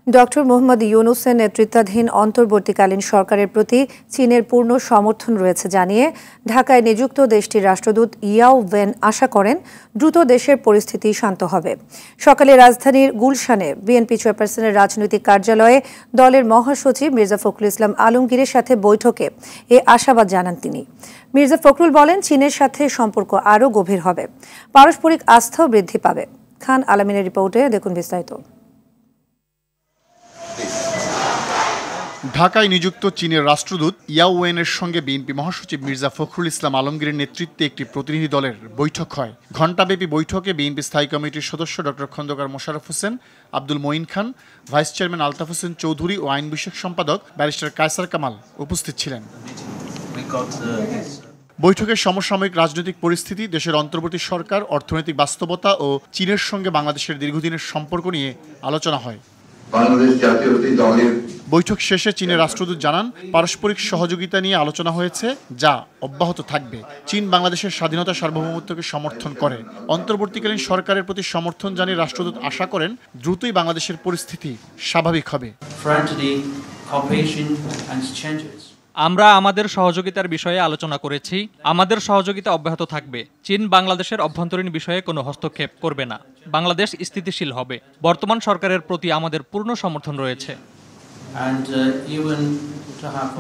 Doctor Mohammad ইউনূসের নেতৃত্বাধীন অন্তর্বর্তীকালীন সরকারের প্রতি চীনের পূর্ণ সমর্থন রয়েছে জানিয়ে ঢাকায় নিযুক্ত দেশটির রাষ্ট্রদূত ইয়াও ওয়েন আশা করেন দ্রুত দেশের পরিস্থিতি শান্ত হবে। সকালে রাজধানীর গুলশানে বিএনপি চেয়ারপারসনের রাজনৈতিক কার্যালয়ে দলের মহাসচিব মির্জা ফখরুল ইসলাম আলমগীরের সাথে বৈঠকে এ আশাবাদ জানান তিনি। মির্জা ফখরুল বলেন, চীনের সাথে সম্পর্ক আরও গভীর হবে, পারস্পরিক আস্থাও বৃদ্ধি পাবে। খান আলামিনের রিপোর্টে দেখুন বিস্তারিত। ঢাকায় নিযুক্ত চীনের রাষ্ট্রদূত ইয়াও ওয়েনের সঙ্গে বিএনপি মহাসচিব মির্জা ফখরুল ইসলাম আলমগীরের নেতৃত্বে একটি প্রতিনিধি দলের বৈঠক হয়। ঘণ্টাব্যাপী বৈঠকে বিএনপি স্থায়ী কমিটির সদস্য ডক্টর খন্দকার মোশাররফ হোসেন, আব্দুল মঈন খান, ভাইস চেয়ারম্যান আলতাফ হোসেন চৌধুরী ও আইন বিষয়ক সম্পাদক ব্যারিস্টার কায়সার কামাল উপস্থিত ছিলেন। বৈঠকে সমসাময়িক রাজনৈতিক পরিস্থিতি, দেশের অন্তর্বর্তী সরকার, অর্থনৈতিক বাস্তবতা ও চীনের সঙ্গে বাংলাদেশের দীর্ঘদিনের সম্পর্ক নিয়ে আলোচনা হয়। বৈঠক শেষে চীনের রাষ্ট্রদূত জানান, পারস্পরিক সহযোগিতা নিয়ে আলোচনা হয়েছে, যা অব্যাহত থাকবে। চীন বাংলাদেশের স্বাধীনতা সার্বভৌমত্বকে সমর্থন করে। অন্তর্বর্তীকালীন সরকারের প্রতি সমর্থন জানিয়ে রাষ্ট্রদূত আশা করেন দ্রুতই বাংলাদেশের পরিস্থিতি স্বাভাবিক হবে। আমরা আমাদের সহযোগিতার বিষয়ে আলোচনা করেছি। আমাদের সহযোগিতা অব্যাহত থাকবে। চীন বাংলাদেশের অভ্যন্তরীণ বিষয়ে কোনো হস্তক্ষেপ করবে না। বাংলাদেশ স্থিতিশীল হবে। বর্তমান সরকারের প্রতি আমাদের পূর্ণ সমর্থন রয়েছে।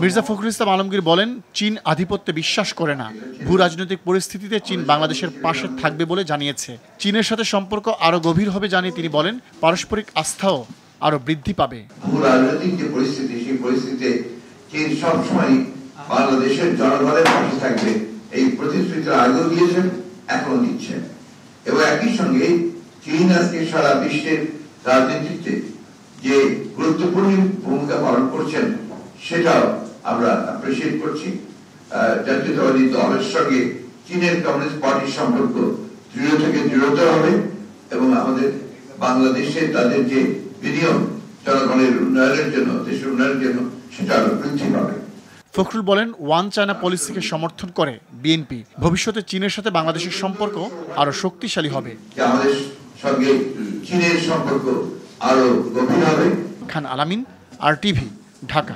মির্জা ফখরুল ইসলাম আলমগীর বলেন, চীন আধিপত্যে বিশ্বাস করে না। ভূ রাজনৈতিক পরিস্থিতিতে চীন বাংলাদেশের পাশে থাকবে বলে জানিয়েছে। চীনের সাথে সম্পর্ক আরও গভীর হবে জানিয়ে তিনি বলেন, পারস্পরিক আস্থাও আরও বৃদ্ধি পাবে। ভূ রাজনৈতিক যে পরিস্থিতি, সেই পরিস্থিতিতে চীন সবসময় বাংলাদেশের জনগণের পাশে থাকবে, এই প্রতিশ্রুতি আগেও দিয়েছেন, এখনো দিচ্ছেন। এবং একই সঙ্গে চীন আজকে সারা বিশ্বের রাজনীতিতে যে গুরুত্বপূর্ণ ভূমিকা পালন করছেন, সেটাও আমরা অ্যাপ্রিসিয়েট করছি। জাতীয়তাবাদী দলের সঙ্গে চীনের কমিউনিস্ট পার্টির সম্পর্ক দৃঢ় থেকে দৃঢ়তর হবে এবং আমাদের বাংলাদেশে তাদের যে বিনিয়োগ জনগণের উন্নয়নের জন্য, দেশের উন্নয়নের জন্য, সেটা আরো বৃদ্ধি পাবে। ফখরুল বলেন, ওয়ান চায়না পলিসিকে সমর্থন করে বিএনপি। ভবিষ্যতে চীনের সাথে বাংলাদেশের সম্পর্ক আরো শক্তিশালী হবে। আমাদের সঙ্গে চীনের সম্পর্ক আরো গভীর হবে। খান আলামিন, RTV, ঢাকা।